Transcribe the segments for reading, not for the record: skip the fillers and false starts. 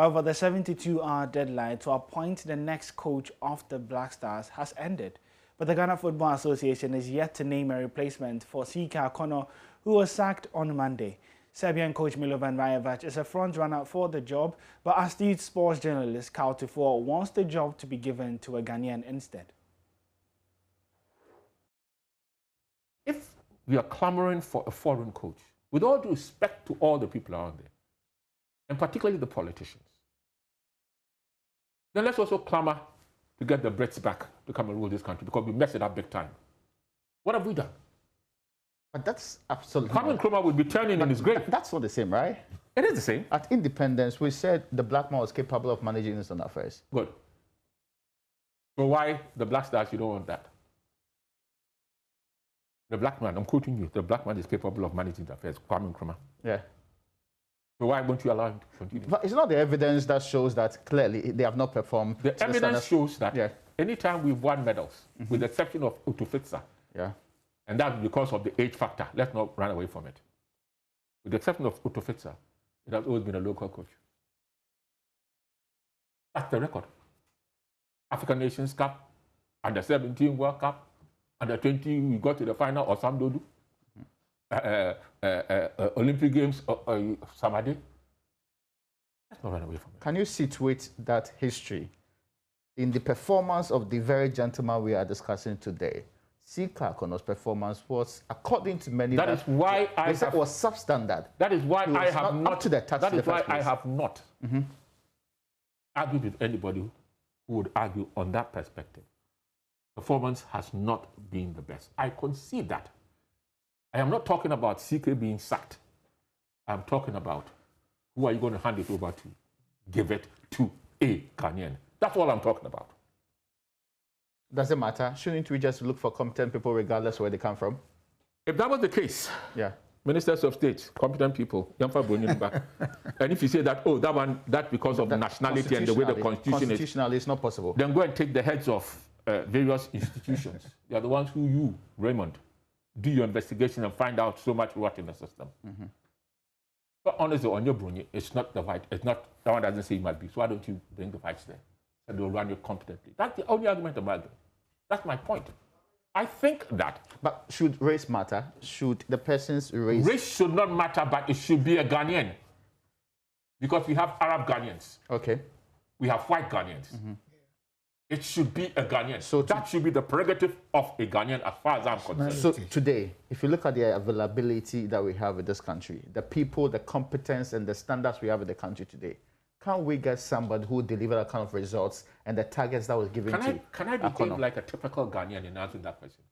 However, the 72-hour deadline to appoint the next coach of the Black Stars has ended. But the Ghana Football Association is yet to name a replacement for Sika Kono, who was sacked on Monday. Serbian coach Milovan Rajevac is a front-runner for the job, but astute sports journalist Karl Tufuoh wants the job to be given to a Ghanaian instead. If we are clamoring for a foreign coach, with all due respect to all the people around there, and particularly the politicians, then let's also clamor to get the Brits back to come and rule this country, because we messed it up big time. What have we done? But that's absolutely... Kwame Nkrumah will be turning in his grave. That's not the same, right? It is the same. At independence, we said the black man was capable of managing his own affairs. Good. So why the Black Stars, you don't want that? The black man, I'm quoting you, the black man is capable of managing the affairs, Kwame Nkrumah. Yeah. So why won't you allow him to continue? But it's not the evidence that shows that clearly they have not performed. The evidence shows that anytime we've won medals, with the exception of Utufitsa, and that's because of the age factor, let's not run away from it. With the exception of Utufitsa, it has always been a local coach. That's the record. African Nations Cup, Under 17 World Cup, Under 20 we got to the final, or Samdodu. Olympic Games, Samadi. Let's not run away from it. Can you situate that history in the performance of the very gentleman we are discussing today? Sika Kono's performance was, according to many, that is why I have, was substandard. That is why I have not, up to the task. That is why I have not argued with anybody who would argue on that perspective. Performance has not been the best. I concede that. I am not talking about CK being sacked. I'm talking about who are you going to hand it over to? Give it to a Ghanaian. That's all I'm talking about. Doesn't matter. Shouldn't we just look for competent people regardless where they come from? If that was the case, ministers of state, competent people, and if you say that, oh, that because of nationality and the way the constitution is not possible, then go and take the heads of various institutions. They are the ones who you, Raymond, do your investigation and find out so much rot in the system. But honestly, on your Brunei, it's not the white, it's not, that one doesn't say it might be, so why don't you bring the whites there? And they'll run it competently. That's the only argument I'm arguing. That's my point. I think that. But should race matter? Should the person's race... Race should not matter, but it should be a Ghanaian. Because we have Arab Ghanaians. Okay. We have white Ghanaians. It should be a Ghanaian. So that should be the prerogative of a Ghanaian as far as I'm concerned. So today, if you look at the availability that we have in this country, the people, the competence and the standards we have in the country today, can we get somebody who deliver that kind of results and the targets that was given to? Can I behave like a typical Ghanaian in answering that question?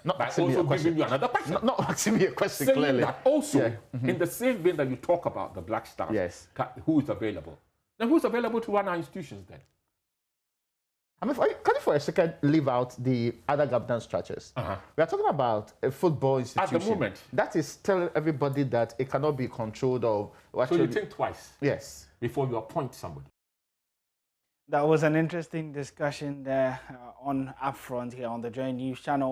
Not by also giving you another question. Not asking me a question, saying clearly. That also, in the same vein that you talk about the Black Stars, who is available? Then who's available to run our institutions then? I mean, can you for a second leave out the other governance structures? We are talking about a football institution. At the moment. That is telling everybody that it cannot be controlled or... So you think twice? Yes. Before you appoint somebody. That was an interesting discussion there on Upfront here on the Joy News channel.